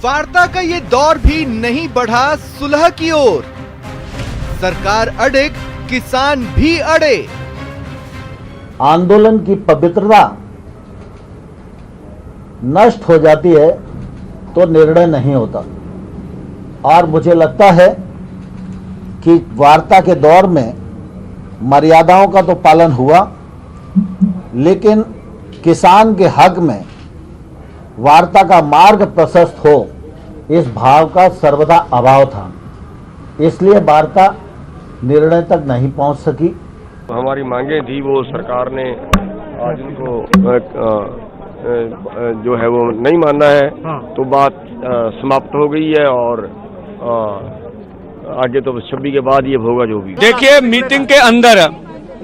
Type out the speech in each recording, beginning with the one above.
वार्ता का ये दौर भी नहीं बढ़ा सुलह की ओर। सरकार अड़िग, किसान भी अड़े। आंदोलन की पवित्रता नष्ट हो जाती है तो निर्णय नहीं होता, और मुझे लगता है कि वार्ता के दौर में मर्यादाओं का तो पालन हुआ, लेकिन किसान के हक में वार्ता का मार्ग प्रशस्त हो, इस भाव का सर्वदा अभाव था। इसलिए वार्ता निर्णय तक नहीं पहुंच सकी। हमारी मांगे थी वो सरकार ने आज उनको जो है वो नहीं माना है, तो बात समाप्त हो गई है और आगे तो 26 के बाद ये होगा जो भी। देखिए, मीटिंग के अंदर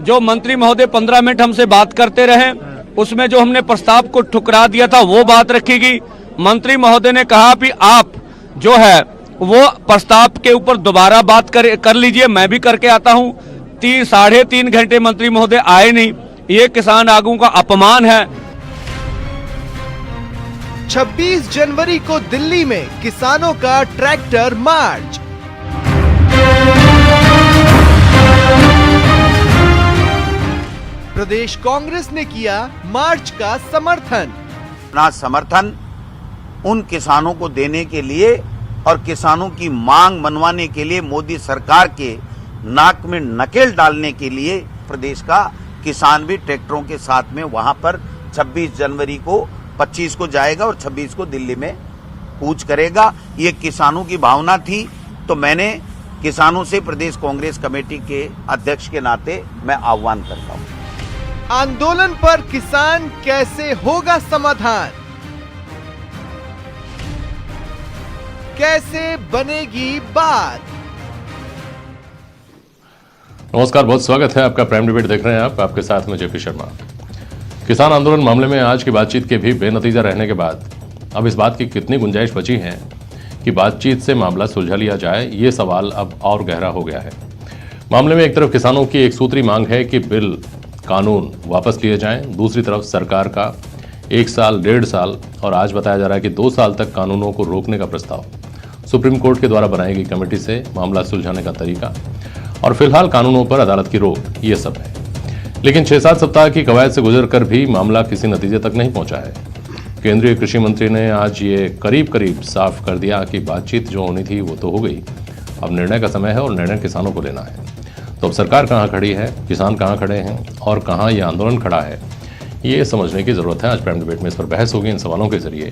जो मंत्री महोदय 15 मिनट हमसे बात करते रहे, उसमें जो हमने प्रस्ताव को ठुकरा दिया था वो बात रखी गई। मंत्री महोदय ने कहा कि आप जो है वो प्रस्ताव के ऊपर दोबारा बात कर लीजिए, मैं भी करके आता हूं। 3-3.5 घंटे मंत्री महोदय आए नहीं, ये किसान आगू का अपमान है। 26 जनवरी को दिल्ली में किसानों का ट्रैक्टर मार्च। प्रदेश कांग्रेस ने किया मार्च का समर्थन। अपना समर्थन उन किसानों को देने के लिए और किसानों की मांग मनवाने के लिए, मोदी सरकार के नाक में नकेल डालने के लिए प्रदेश का किसान भी ट्रैक्टरों के साथ में वहां पर 26 जनवरी को 25 को जाएगा और 26 को दिल्ली में कूच करेगा। ये किसानों की भावना थी, तो मैंने किसानों से प्रदेश कांग्रेस कमेटी के अध्यक्ष के नाते मैं आह्वान करता हूं। आंदोलन पर किसान कैसे होगा समाधान, कैसे बनेगी बात। नमस्कार, बहुत स्वागत है आपका। प्राइम डिबेट देख रहे हैं आप, आपके साथ में जेपी शर्मा। किसान आंदोलन मामले में आज की बातचीत के भी बेनतीजा रहने के बाद अब इस बात की कितनी गुंजाइश बची है कि बातचीत से मामला सुलझा लिया जाए, ये सवाल अब और गहरा हो गया है। मामले में एक तरफ किसानों की एक सूत्री मांग है कि बिल कानून वापस लिए जाएं, दूसरी तरफ सरकार का 1 साल, 1.5 साल और आज बताया जा रहा है कि 2 साल तक कानूनों को रोकने का प्रस्ताव, सुप्रीम कोर्ट के द्वारा बनाई गई कमेटी से मामला सुलझाने का तरीका और फिलहाल कानूनों पर अदालत की रोक, ये सब है। लेकिन 6-7 सप्ताह की कवायद से गुजरकर भी मामला किसी नतीजे तक नहीं पहुंचा है। केंद्रीय कृषि मंत्री ने आज ये करीब साफ कर दिया कि बातचीत जो होनी थी वो तो हो गई, अब निर्णय का समय है और निर्णय किसानों को लेना है। तो अब सरकार कहाँ खड़ी है, किसान कहाँ खड़े हैं और कहाँ ये आंदोलन खड़ा है, ये समझने की जरूरत है। आज प्राइम डिबेट में इस पर बहस होगी इन सवालों के जरिए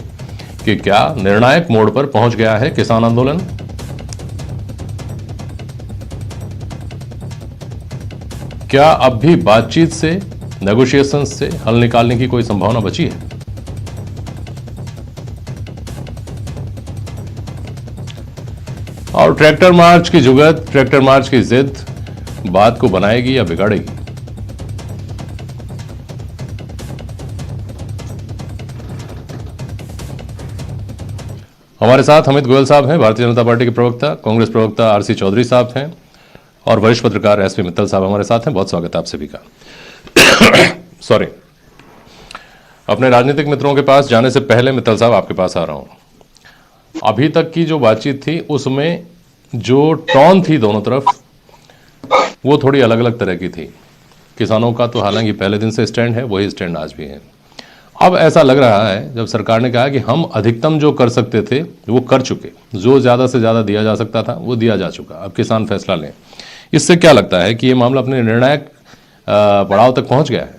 कि क्या निर्णायक मोड़ पर पहुंच गया है किसान आंदोलन, क्या अब भी बातचीत से, नेगोशिएशन से हल निकालने की कोई संभावना बची है। और ट्रैक्टर मार्च की जुगत, ट्रैक्टर मार्च की जिद बात को बनाएगी या बिगाड़ेगी। हमारे साथ अमित गोयल साहब हैं, भारतीय जनता पार्टी के प्रवक्ता, कांग्रेस प्रवक्ता आरसी चौधरी साहब हैं और वरिष्ठ पत्रकार एसपी मित्तल साहब हमारे साथ हैं। बहुत स्वागत है आप सभी का। सॉरी, अपने राजनीतिक मित्रों के पास जाने से पहले मित्तल साहब आपके पास आ रहा हूं। अभी तक की जो बातचीत थी उसमें जो टोन थी दोनों तरफ वो थोड़ी अलग अलग तरह की थी। किसानों का तो हालांकि पहले दिन से स्टैंड है, वही स्टैंड आज भी है। अब ऐसा लग रहा है जब सरकार ने कहा कि हम अधिकतम जो कर सकते थे वो कर चुके, जो ज़्यादा से ज़्यादा दिया जा सकता था वो दिया जा चुका, अब किसान फैसला लें। इससे क्या लगता है कि ये मामला अपने निर्णायक पड़ाव तक पहुंच गया है?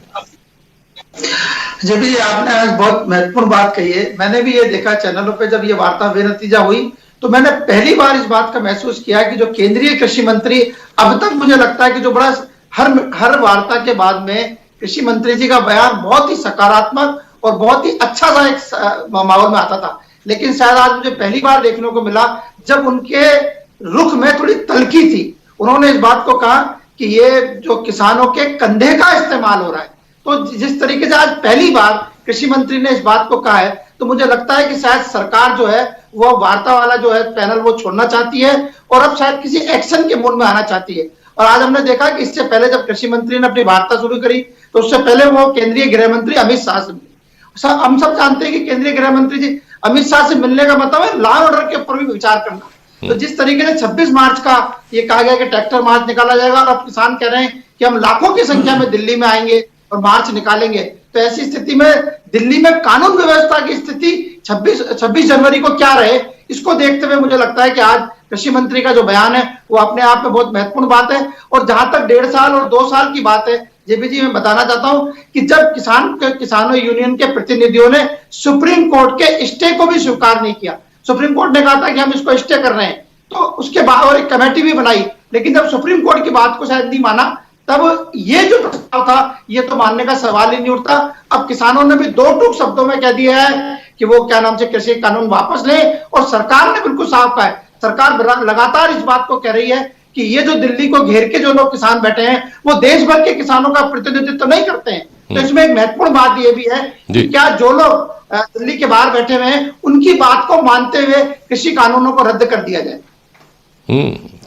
जी भी आपने आज बहुत महत्वपूर्ण बात कही है। मैंने भी ये देखा चैनलों पे, जब ये वार्ता बेनतीजा हुई तो मैंने पहली बार इस बात का महसूस किया कि जो केंद्रीय कृषि मंत्री, अब तक मुझे लगता है कि जो बड़ा हर वार्ता के बाद में कृषि मंत्री जी का बयान बहुत ही सकारात्मक और बहुत ही अच्छा सा एक माहौल में आता था, लेकिन शायद आज मुझे पहली बार देखने को मिला जब उनके रुख में थोड़ी तल्खी थी। उन्होंने इस बात को कहा कि ये जो किसानों के कंधे का इस्तेमाल हो रहा है, तो जिस तरीके से आज पहली बार कृषि मंत्री ने इस बात को कहा है, तो मुझे लगता है कि शायद सरकार जो है वो वार्ता वाला जो है पैनल वो छोड़ना चाहती है और अब शायद किसी एक्शन के मोड में आना चाहती है। और आज हमने देखा कि इससे पहले जब कृषि मंत्री ने अपनी वार्ता शुरू करी तो उससे पहले वो केंद्रीय गृह मंत्री अमित शाह से मिले। हम सब जानते हैं कि केंद्रीय गृह मंत्री जी अमित शाह से मिलने का मतलब है लॉ ऑर्डर के ऊपर भी विचार करना। तो जिस तरीके से 26 मार्च का ये कहा गया कि ट्रैक्टर मार्च निकाला जाएगा और अब किसान कह रहे हैं कि हम लाखों की संख्या में दिल्ली में आएंगे और मार्च निकालेंगे, तो ऐसी स्थिति में दिल्ली में कानून व्यवस्था की स्थिति 26 जनवरी को क्या रहे, इसको देखते हुए मुझे लगता है कि आज कृषि मंत्री का जो बयान है वो अपने आप में बहुत महत्वपूर्ण बात है। और जहां तक 1.5 साल और 2 साल की बात है, जेपी जी मैं बताना चाहता हूं कि जब किसानों यूनियन के प्रतिनिधियों ने सुप्रीम कोर्ट के स्टे को भी स्वीकार नहीं किया, सुप्रीम कोर्ट ने कहा था कि हम इसको स्टे कर रहे हैं, तो उसके बाद और एक कमेटी भी बनाई, लेकिन जब सुप्रीम कोर्ट की बात को शायद नहीं माना, तब ये जो प्रस्ताव था ये तो मानने का सवाल ही नहीं उठता। अब किसानों ने भी 2 टूक शब्दों में कह दिया है कि वो क्या नाम से कृषि कानून वापस ले, और सरकार ने बिल्कुल साफ कहा है, सरकार लगातार इस बात को कह रही है कि ये जो दिल्ली को घेर के जो लोग किसान बैठे हैं वो देश भर के किसानों का प्रतिनिधित्व नहीं करते हैं। तो इसमें एक महत्वपूर्ण बात ये भी है कि क्या जो लोग दिल्ली के बाहर बैठे हुए हैं उनकी बात को मानते हुए कृषि कानूनों को रद्द कर दिया जाए।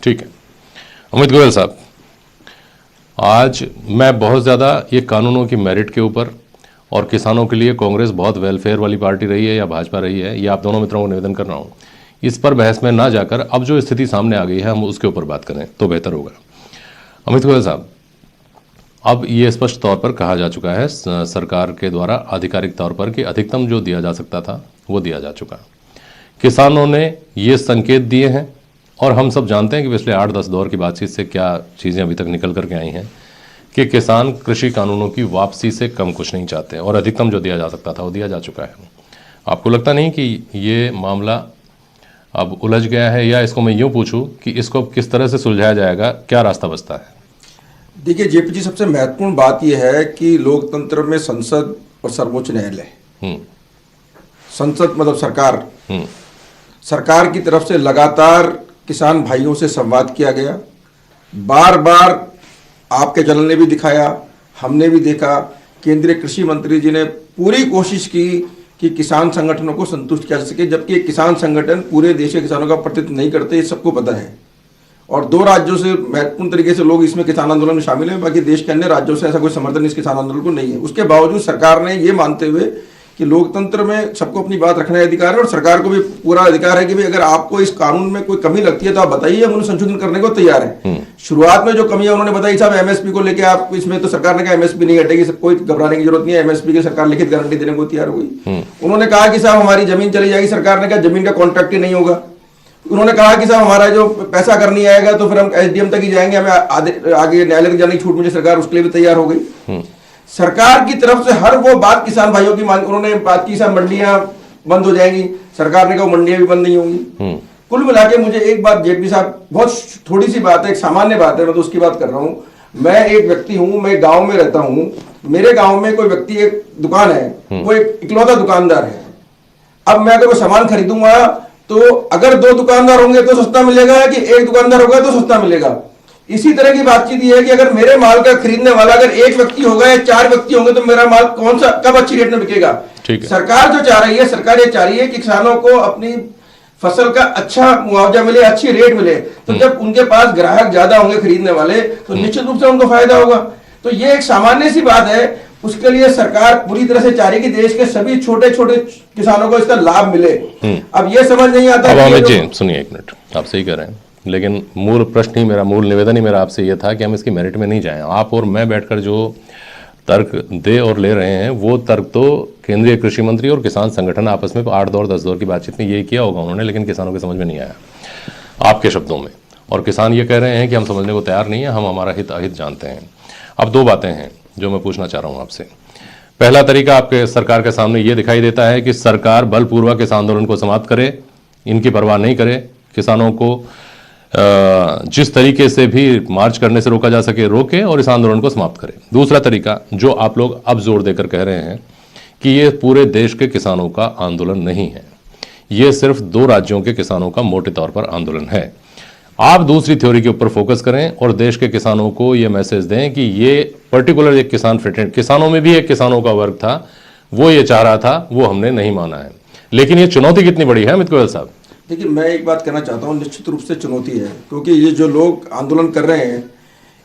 ठीक है अमित गोयल साहब, आज मैं बहुत ज़्यादा ये कानूनों की मेरिट के ऊपर और किसानों के लिए कांग्रेस बहुत वेलफेयर वाली पार्टी रही है या भाजपा रही है, ये आप दोनों मित्रों को निवेदन कर रहा हूँ, इस पर बहस में ना जाकर अब जो स्थिति सामने आ गई है हम उसके ऊपर बात करें तो बेहतर होगा। अमित गोयल साहब, अब ये स्पष्ट तौर पर कहा जा चुका है सरकार के द्वारा आधिकारिक तौर पर कि अधिकतम जो दिया जा सकता था वो दिया जा चुका। किसानों ने ये संकेत दिए हैं और हम सब जानते हैं कि पिछले 8-10 दौर की बातचीत से क्या चीज़ें अभी तक निकल करके आई हैं कि किसान कृषि कानूनों की वापसी से कम कुछ नहीं चाहते और अधिकतम जो दिया जा सकता था वो दिया जा चुका है। आपको लगता नहीं कि ये मामला अब उलझ गया है, या इसको मैं यूँ पूछूं कि इसको किस तरह से सुलझाया जाएगा, क्या रास्ता बचता है? देखिए जेपी जी, सबसे महत्वपूर्ण बात यह है कि लोकतंत्र में संसद और सर्वोच्च न्यायालय, संसद मतलब सरकार की तरफ से लगातार किसान भाइयों से संवाद किया गया। बार बार आपके चैनल ने भी दिखाया, हमने भी देखा, केंद्रीय कृषि मंत्री जी ने पूरी कोशिश की कि किसान संगठनों को संतुष्ट किया जा सके, जबकि किसान संगठन पूरे देश के किसानों का प्रतिनिधित्व नहीं करते, ये सबको पता है। और 2 राज्यों से महत्वपूर्ण तरीके से लोग इसमें किसान आंदोलन में शामिल हैं, बाकी देश के अन्य राज्यों से ऐसा कोई समर्थन इस किसान आंदोलन को नहीं है। उसके बावजूद सरकार ने ये मानते हुए कि लोकतंत्र में सबको अपनी बात रखने का अधिकार है और सरकार को भी पूरा अधिकार है कि भाई अगर आपको इस कानून में कोई कमी लगती है तो आप बताइए, हम उन्हें संशोधन करने को तैयार है। शुरुआत में जो कमियां उन्होंने बताई साहब एमएसपी को लेकर, आप इसमें तो सरकार ने कहा एमएसपी नहीं हटेगी, कोई घबराने की जरूरत नहीं है, एमएसपी की सरकार लिखित गारंटी देने को तैयार हुई। उन्होंने कहा कि साहब हमारी जमीन चली जाएगी, सरकार ने कहा जमीन का कॉन्ट्रैक्ट ही नहीं होगा। उन्होंने कहा कि साहब हमारा जो पैसा अगर नहीं आएगा तो फिर हम एसडीएम तक ही जाएंगे, हमें आगे न्यायालय तक जाने की छूट मुझे सरकार उसके लिए भी तैयार हो गई। सरकार की तरफ से हर वो बात किसान भाइयों की मांग, उन्होंने बात की साहब मंडियां बंद हो जाएंगी, सरकार ने कहा मंडियां भी बंद नहीं होंगी। कुल मिला के मुझे एक बात जेपी साहब, बहुत थोड़ी सी बात है, एक सामान्य बात है, मैं तो उसकी बात कर रहा हूँ। मैं एक व्यक्ति हूँ, मैं गाँव में रहता हूँ, मेरे गाँव में कोई व्यक्ति एक दुकान है, वो एक इकलौता दुकानदार है। अब मैं अगर कोई सामान खरीदूंगा तो अगर 2 दुकानदार होंगे तो सस्ता मिलेगा कि एक दुकानदार होगा तो सस्ता मिलेगा। इसी तरह की बातचीत ये है कि अगर मेरे माल का खरीदने वाला अगर एक व्यक्ति होगा या 4 व्यक्ति होंगे तो मेरा माल कौन सा कब अच्छी रेट में बिकेगा। सरकार जो चाह रही है, सरकार ये चाह रही है कि किसानों को अपनी फसल का अच्छा मुआवजा मिले, अच्छी रेट मिले, तो जब उनके पास ग्राहक ज्यादा होंगे खरीदने वाले तो निश्चित रूप से उनको फायदा होगा। तो ये एक सामान्य सी बात है, उसके लिए सरकार पूरी तरह से चाह रही है कि देश के सभी छोटे छोटे किसानों को इसका लाभ मिले। अब ये समझ नहीं आता। अमित जी सुनिए एक मिनट, आप सही कह रहे हैं, लेकिन मूल प्रश्न ही मेरा, मूल निवेदन ही मेरा आपसे ये था कि हम इसकी मेरिट में नहीं जाएं। आप और मैं बैठकर जो तर्क दे और ले रहे हैं वो तर्क तो केंद्रीय कृषि मंत्री और किसान संगठन आपस में 8 दौर 10 दौर की बातचीत में यही किया होगा उन्होंने, लेकिन किसानों के समझ में नहीं आया आपके शब्दों में। और किसान ये कह रहे हैं कि हम समझने को तैयार नहीं है, हम हमारा हित अहित जानते हैं। अब 2 बातें हैं जो मैं पूछना चाह रहा हूँ आपसे। पहला तरीका आपके सरकार के सामने ये दिखाई देता है कि सरकार बलपूर्वक इस आंदोलन को समाप्त करे, इनकी परवाह नहीं करे, किसानों को जिस तरीके से भी मार्च करने से रोका जा सके रोके और इस आंदोलन को समाप्त करें। दूसरा तरीका जो आप लोग अब जोर देकर कह रहे हैं कि ये पूरे देश के किसानों का आंदोलन नहीं है, ये सिर्फ 2 राज्यों के किसानों का मोटे तौर पर आंदोलन है। आप दूसरी थ्योरी के ऊपर फोकस करें और देश के किसानों को ये मैसेज दें कि ये पर्टिकुलर एक किसान फ्रेटर्निटी, किसानों में भी एक किसानों का वर्ग था, वो ये चाह रहा था, वो हमने नहीं माना है। लेकिन ये चुनौती कितनी बड़ी है अमित गोयल साहब? देखिए मैं एक बात कहना चाहता हूँ, निश्चित रूप से चुनौती है, क्योंकि ये जो लोग आंदोलन कर रहे हैं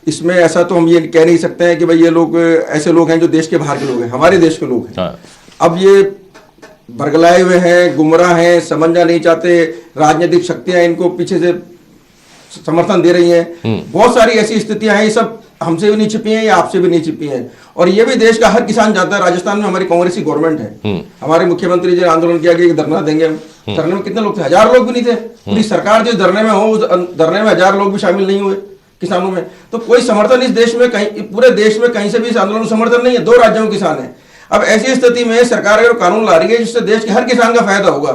इसमें ऐसा तो हम ये कह नहीं सकते हैं कि भाई ये लोग ऐसे लोग हैं जो देश के बाहर के लोग हैं, हमारे देश के लोग हैं। अब ये बरगलाए हुए हैं, गुमराह हैं, समझना नहीं चाहते, राजनीतिक शक्तियां इनको पीछे से समर्थन दे रही हैं। बहुत सारी ऐसी स्थितियां हैं, ये सब हमसे भी नहीं छिपी हैं या आपसे भी नहीं छिपी हैं। और ये भी देश का हर किसान जानता है, राजस्थान में हमारी कांग्रेस की गवर्नमेंट है, हमारे मुख्यमंत्री जी ने आंदोलन किया कि धरना देंगे हम। धरने में कितने लोग थे? 1000 लोग भी नहीं थे। पूरी सरकार जिस धरने में हो, उस धरने में 1000 लोग भी शामिल नहीं हुए किसानों में। तो कोई समर्थन इस देश में कहीं, पूरे देश में कहीं से भी इस आंदोलन को समर्थन नहीं है। 2 राज्यों में किसान है। अब ऐसी स्थिति में सरकार अगर कानून ला रही है जिससे देश के हर किसान का फायदा होगा,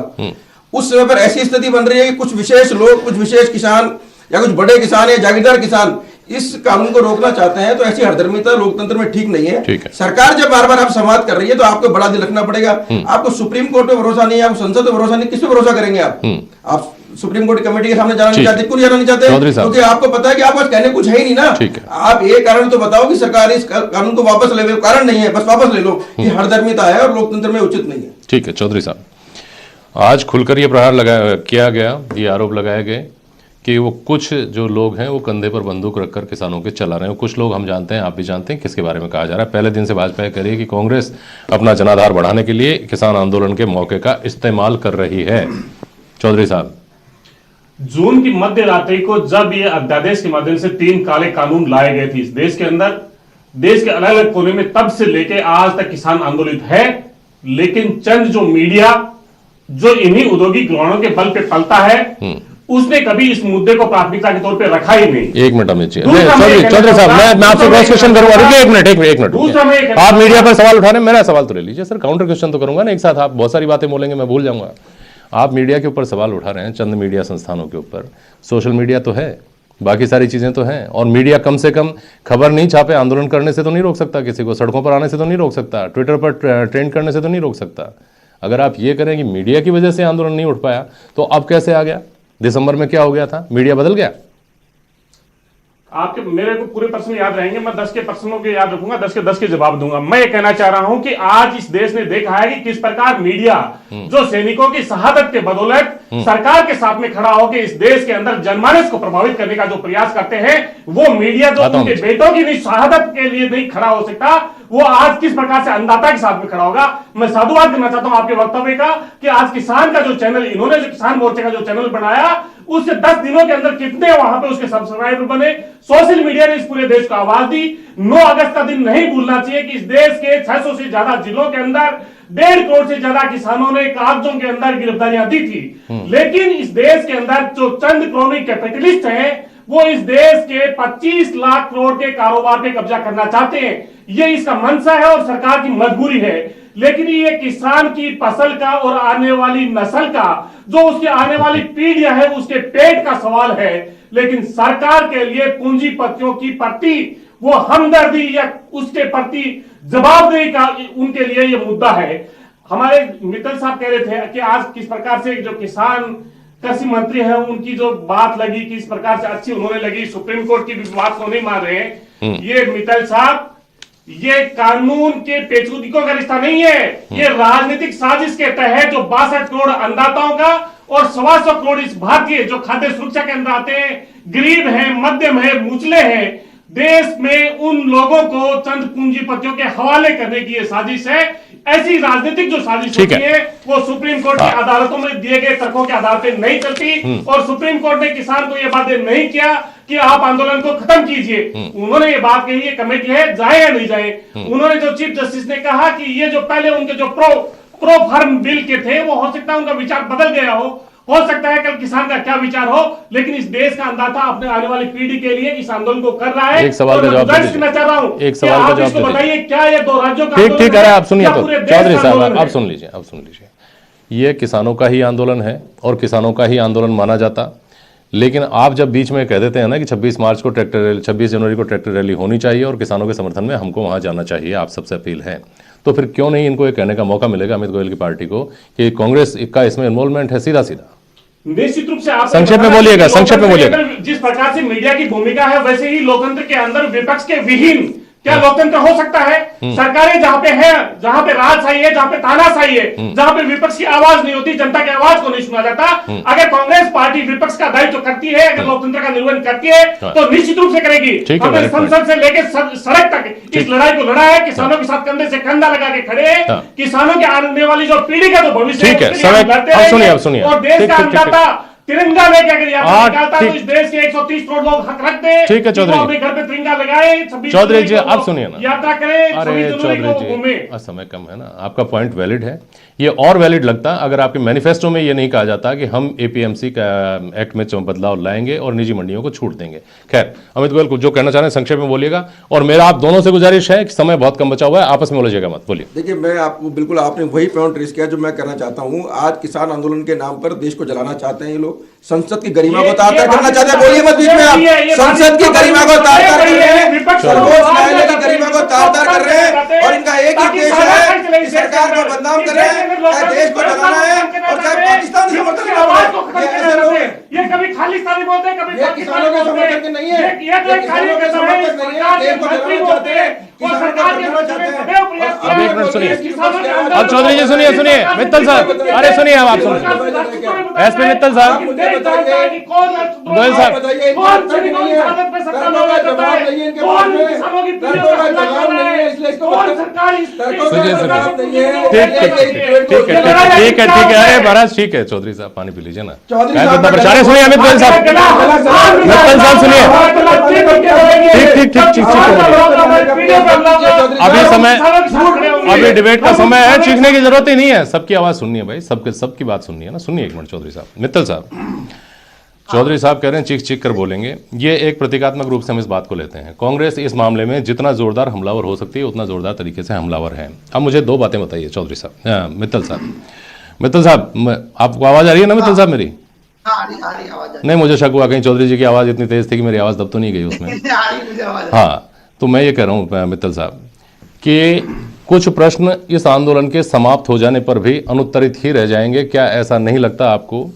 उस समय पर ऐसी स्थिति बन रही है कि कुछ विशेष लोग, कुछ विशेष किसान या कुछ बड़े किसान या जागीरदार किसान इस कानून को रोकना चाहते हैं। तो ऐसी हरदर्मिता लोकतंत्र में ठीक नहीं है। सरकार जब बार बार आप संवाद कर रही है तो आपको बड़ा दिल रखना पड़ेगा। आपको सुप्रीम कोर्ट पे भरोसा नहीं है, आपको संसद पे भरोसा नहीं, किस पे भरोसा करेंगे आप सुप्रीम कोर्ट कमेटी के सामने जाना नहीं चाहते? क्यों जाना नहीं चाहते? क्योंकि आपको पता है कि आपको कहने कुछ है ही नहीं ना। आप एक कारण तो बताओ कि सरकार इस कानून को वापस ले। कारण नहीं है, बस वापस ले लो। ये हरदर्मिता है और लोकतंत्र में उचित नहीं है। ठीक है चौधरी साहब, आज खुलकर ये प्रहार किया गया, ये आरोप लगाए गए कि वो कुछ जो लोग हैं वो कंधे पर बंदूक रखकर किसानों के चला रहे हैं। कुछ लोग हम जानते हैं, आप भी जानते हैं किसके बारे में कहा जा रहा है। पहले दिन से भाजपा कह रही है कि कांग्रेस अपना जनाधार बढ़ाने के लिए किसान आंदोलन के मौके का इस्तेमाल कर रही है। चौधरी साहब, जून की मध्य रात्रि को जब ये अध्यादेश के माध्यम से 3 काले कानून लाए गए थे इस देश के अंदर, देश के अलग अलग कोने में, तब से लेके आज तक किसान आंदोलित है। लेकिन चंद जो मीडिया जो इन्हीं औद्योगिक घरानों के बल पे पलता है, उसने कभी इस मुद्दे को प्राथमिकता के तौर पे रखा ही नहीं। एक मिनट अमित जी, चौधरी साहब, मैं आपसे क्रॉस क्वेश्चन करूंगा। रुकिए एक मिनट। आप मीडिया पर सवाल उठा रहे हैं, मेरा सवाल तो ले लीजिए सर। काउंटर क्वेश्चन तो करूंगा ना एक साथ। आप बहुत सारी बातें बोलेंगे, मैं भूल जाऊंगा। आप मीडिया के ऊपर सवाल उठा रहे हैं, चंद मीडिया संस्थानों के ऊपर। सोशल मीडिया तो है, बाकी सारी चीजें तो हैं। और मीडिया कम से कम खबर नहीं छापे, आंदोलन करने से तो नहीं रोक सकता किसी को, सड़कों पर आने से तो नहीं रोक सकता, ट्विटर पर ट्रेंड करने से तो नहीं रोक सकता। अगर आप ये करें कि मीडिया की वजह से आंदोलन नहीं उठ पाया, तो अब कैसे आ गया? दिसंबर में क्या हो गया था? मीडिया बदल गया? आपके मेरे को पूरे प्रश्न याद रहेंगे, मैं 10 के प्रश्नों के याद रखूंगा, 10 के 10 के जवाब दूंगा। मैं ये कहना चाह रहा हूं कि आज इस देश ने देखा है कि किस प्रकार मीडिया जो सैनिकों की शहादत के बदौलत सरकार के साथ में खड़ा होकर इस देश के अंदर जनमानस को प्रभावित करने का जो प्रयास करते हैं, वो मीडिया जो उनके बेटों की शहादत के लिए नहीं खड़ा हो सकता, वो आज किस प्रकार से अन्नदाता के साथ में खड़ा होगा। मैं साधुवाद करना चाहता हूं आपके वक्तव्य का कि आज किसान का जो चैनल, इन्होंने जो किसान मोर्चे का जो चैनल बनाया, उससे 10 दिनों के अंदर कितने वहां पे उसके सब्सक्राइबर बने। सोशल मीडिया ने इस पूरे देश को आवाज दी। 9 अगस्त का दिन नहीं भूलना चाहिए कि इस देश के 600 से ज्यादा जिलों के अंदर 1.5 करोड़ से ज्यादा किसानों ने कागजों के अंदर गिरफ्तारियां दी थी। लेकिन इस देश के अंदर जो चंद क्रोनी कैपिटलिस्ट हैं, वो इस देश के 25 लाख करोड़ के कारोबार पे कब्जा करना चाहते हैं। ये इसका मंशा है और सरकार की मजबूरी है। लेकिन ये किसान की फसल का और आने वाली नस्ल का, जो उसके आने वाली पीढ़ियां है, उसके पेट का सवाल है। लेकिन सरकार के लिए पूंजीपतियों की प्रति वो हमदर्दी या उसके प्रति जवाबदेही का उनके लिए ये मुद्दा है। हमारे मित्तल साहब कह रहे थे कि आज किस प्रकार से जो किसान कृषि मंत्री हैं, उनकी जो बात लगी कि इस प्रकार से अच्छी उन्होंने लगी, सुप्रीम कोर्ट की भी बात को नहीं मान रहे हैं। ये मित्तल साहब, ये कानून के पेचीदगियों का रिश्ता नहीं है। ये राजनीतिक साजिश के तहत जो 62 करोड़ अन्नदाताओं का और 125 करोड़ इस भारतीय जो खाद्य सुरक्षा के अंदर आते हैं, गरीब हैं, मध्यम है, मुचले हैं, देश में उन लोगों को चंद पूंजीपतियों के हवाले करने की ये साजिश है। ऐसी राजनीतिक जो साजिश होती है, वो सुप्रीम कोर्ट की अदालतों में दिए गए तर्कों के आधार पर नहीं चलती। और सुप्रीम कोर्ट ने किसान को यह बातें नहीं किया कि आप आंदोलन को खत्म कीजिए। उन्होंने ये बात कही, ये कमेटी है, जाए या नहीं जाए। उन्होंने जो चीफ जस्टिस ने कहा कि ये जो पहले उनके जो प्रो फार्म बिल के थे, वो हो सकता है उनका विचार बदल गया हो सकता है कल किसान का क्या विचार हो, लेकिन इस देश का अन्नदाता अपने आने वाली पीढ़ी के लिए इस आंदोलन को कर रहा है। एक सवाल का जवाब देना चाह रहा हूं, एक सवाल का जवाब बताइए, क्या ये 2 राज्यों का ठीक है, आप सुनिए तो चौधरी साहब, आप सुन लीजिए। ये किसानों का ही आंदोलन है और किसानों का ही आंदोलन माना जाता। लेकिन आप जब बीच में कह देते हैं ना कि 26 मार्च को ट्रैक्टर रैली, 26 जनवरी को ट्रैक्टर रैली होनी चाहिए और किसानों के समर्थन में हमको वहां जाना चाहिए, आप सबसे अपील है, तो फिर क्यों नहीं इनको ये कहने का मौका मिलेगा अमित गोयल की पार्टी को कि कांग्रेस का इसमें इन्वॉल्वमेंट है? सीधा निश्चित रूप से आप संक्षेप में बोलिएगा। जिस प्रकार से मीडिया की भूमिका है, वैसे ही लोकतंत्र के अंदर विपक्ष के विहीन क्या लोकतंत्र हो सकता है? सरकारें जहां पे है, जहां पे राजशाही है, जहां पे तानाशाही है, जहां पे विपक्ष की आवाज नहीं होती, जनता की आवाज को नहीं सुना जाता, अगर कांग्रेस पार्टी विपक्ष का दायित्व करती है, अगर लोकतंत्र का निर्वहन करती है, तो निश्चित रूप से करेगी। हमने संसद से लेकर सड़क तक इस लड़ाई को लड़ा है, किसानों के साथ कंधे से कंधा लगा के खड़े हैं, किसानों के आने वाली जो पीढ़ी का जो भविष्य है, और देश का अन्नदाता तिरंगा लेके अगर यात्रा निकालता तो इस देश के 130 करोड़ लोग हक रखते हैं। ठीक है चौधरी, अपने घर पे तिरंगा लगाए, चौधरी जी आप सुनिए ना, यात्रा करें, अरे चौधरी जी समय कम है ना, आपका पॉइंट वैलिड है, ये और वैलिड लगता अगर आपके मैनिफेस्टो में ये नहीं कहा जाता कि हम एपीएमसी का एक्ट में बदलाव लाएंगे और निजी मंडियों को छूट देंगे। खैर अमित गोयल जो कहना चाह रहे हैं संक्षेप में बोलिएगा, और मेरा आप दोनों से गुजारिश है कि समय बहुत कम बचा हुआ है, आपस में उलझेगा मत, बोलिए। देखिए मैं आपको बिल्कुल, आपने वही पॉइंट रेस किया जो मैं कहना चाहता हूँ। आज किसान आंदोलन के नाम पर देश को जलाना चाहते हैं ये लोग, संसद की गरिमा को तार-तार करना चाहते हैं। बोलिए मत बीच में आप, संसद की गरिमा को तार-तार कर रहे हैं, सर्वोच्च न्यायालय की गरिमा को तार-तार कर रहे हैं, और इनका एक ही उद्देश्य है कि सरकार को बदनाम करें, चाहे देश को जलाना है और चाहे पाकिस्तान से समर्थन करना है। ये ऐसे लोग हैं, ये कभी खालिस्तानी बोलते हैं, कभी किसानों के समर्थन नहीं है, ये खाली के समर्थन नहीं है, देश को जलाना चाहते हैं, सरकार के अब एक मिनट सुनिए, अब चौधरी जी सुनिए, मित्तल साहब, अरे सुनिए अब आप सुनिए, एसपी मित्तल साहब, गोयल साहब, ठीक है, अरे महाराज ठीक है, चौधरी साहब पानी पी लीजिए ना, प्रचार सुनिए, अमित गोयल साहब, मित्तल साहब सुनिए, ठीक, अभी डिबेट का समय है, चीखने की जरूरत ही नहीं है, सबकी आवाज सुननी है भाई, सबकी बात सुननी है ना। सुनिए एक मिनट चौधरी साहब, मित्तल साहब, चौधरी साहब कह रहे हैं चीख कर बोलेंगे, ये एक प्रतीकात्मक रूप से हम इस बात को लेते हैं। कांग्रेस इस मामले में जितना जोरदार हमलावर हो सकती है उतना जोरदार तरीके से हमलावर है। अब मुझे दो बातें बताइए चौधरी साहब, मित्तल साहब, आपको आवाज आ रही है ना मित्तल साहब मेरी? नहीं, मुझे शक हुआ कहीं चौधरी जी की आवाज इतनी तेज थी कि मेरी आवाज दब तो नहीं गई उसमें। हाँ, तो मैं ये कह रहा हूँ मित्तल साहब कि कुछ प्रश्न इस आंदोलन के समाप्त हो जाने पर भी अनुत्तरित ही रह जाएंगे। क्या ऐसा नहीं लगता आपको?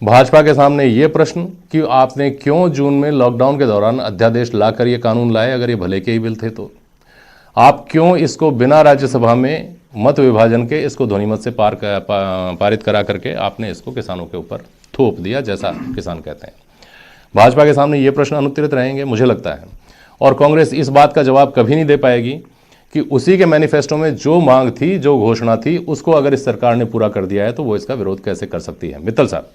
भाजपा के सामने ये प्रश्न कि आपने क्यों जून में लॉकडाउन के दौरान अध्यादेश लाकर ये कानून लाए, अगर ये भले के ही बिल थे तो आप क्यों इसको बिना राज्यसभा में मत विभाजन के इसको ध्वनिमत से पारित करा करके आपने इसको किसानों के ऊपर थोप दिया, जैसा किसान कहते हैं। भाजपा के सामने ये प्रश्न अनुत्तरित रहेंगे मुझे लगता है, और कांग्रेस इस बात का जवाब कभी नहीं दे पाएगी कि उसी के मैनिफेस्टो में जो मांग थी, जो घोषणा थी, उसको अगर इस सरकार ने पूरा कर दिया है तो वो इसका विरोध कैसे कर सकती है। मित्तल साहब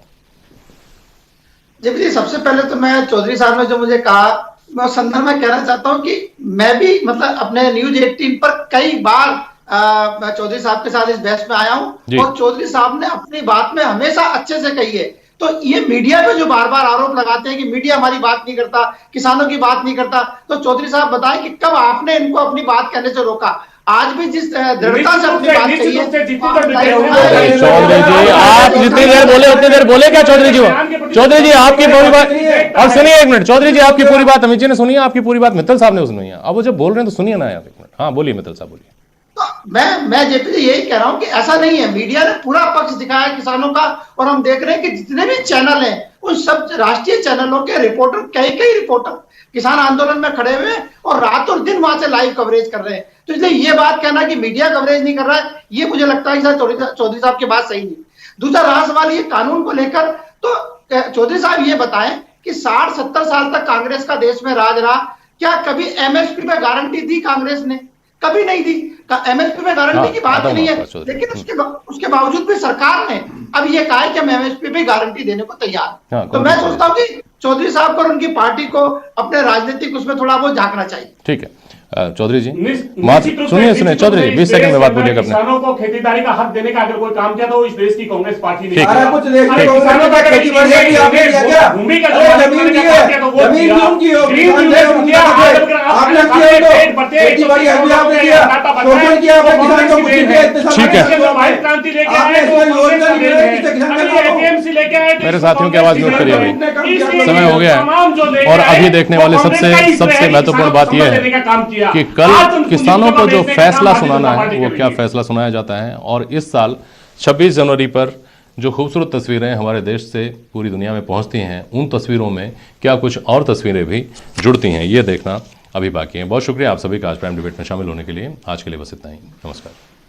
जी, सबसे पहले तो मैं चौधरी साहब ने जो मुझे कहा, मैं उस संदर्भ में कहना चाहता हूं कि मैं भी मतलब अपने न्यूज 18 पर कई बार चौधरी साहब के साथ इस बहस में आया हूं, और चौधरी साहब ने अपनी बात में हमेशा अच्छे से कही है। तो ये मीडिया पे जो बार बार आरोप लगाते हैं कि मीडिया हमारी बात नहीं करता, किसानों की बात नहीं करता, तो चौधरी साहब बताएं कि कब आपने इनको अपनी बात कहने से रोका? आज भी जिस दृढ़ता से अपनी बात कही है, चौधरी जी आप जितनी देर बोले उतनी देर बोले क्या चौधरी जी? चौधरी जी आपकी पूरी बात, अब सुनिए एक मिनट, चौधरी जी आपकी पूरी बात अमित जी ने सुनी है, आपकी पूरी बात मित्तल साहब ने सुनी है, अब वो जब बोल रहे हैं तो सुनिए ना यार एक मिनट। हाँ बोलिए मित्तल साहब, बोलिए। मैं जेपी जी यही कह रहा हूं कि ऐसा नहीं है, मीडिया ने पूरा पक्ष दिखाया है किसानों का, और हम देख रहे हैं कि जितने भी चैनल हैं उन सब राष्ट्रीय चैनलों के रिपोर्टर, कई रिपोर्टर किसान आंदोलन में खड़े हुए और रात और दिन वहां से लाइव कवरेज कर रहे हैं। तो इसलिए ये बात कहना कि मीडिया कवरेज नहीं कर रहा है, ये मुझे लगता है कि चौधरी साहब की बात सही नहीं। दूसरा रहा सवाल ये कानून को लेकर, तो चौधरी साहब ये बताएं कि 60-70 साल तक कांग्रेस का देश में राज रहा, क्या कभी एमएसपी पे गारंटी दी कांग्रेस ने? कभी नहीं दी। एमएसपी में गारंटी की बात नहीं है, लेकिन उसके बावजूद भी सरकार ने अब ये कहा है कि हम एमएसपी पे गारंटी देने को तैयार हैं। तो मैं सोचता हूँ कि चौधरी साहब को और उनकी पार्टी को अपने राजनीतिक उसमें थोड़ा बहुत झांकना चाहिए। ठीक है चौधरी जी, सुनिए चौधरी जी 20 सेकंड में बात बोलिएगा। किसानों को खेतीबाड़ी का हक देने का अगर कोई काम किया तो इस देश की कांग्रेस पार्टी ने मेरे साथियों की आवाज म्यूट करिए भाई, समय हो गया है। और अभी देखने वाले सबसे महत्वपूर्ण बात यह है कि कल किसानों को जो फैसला सुनाना है वो क्या फैसला सुनाया जाता है, और इस साल 26 जनवरी पर जो खूबसूरत तस्वीरें हमारे देश से पूरी दुनिया में पहुंचती हैं, उन तस्वीरों में क्या कुछ और तस्वीरें भी जुड़ती हैं, ये देखना अभी बाकी हैं। बहुत शुक्रिया आप सभी का आज प्राइम डिबेट में शामिल होने के लिए। आज के लिए बस इतना ही। नमस्कार।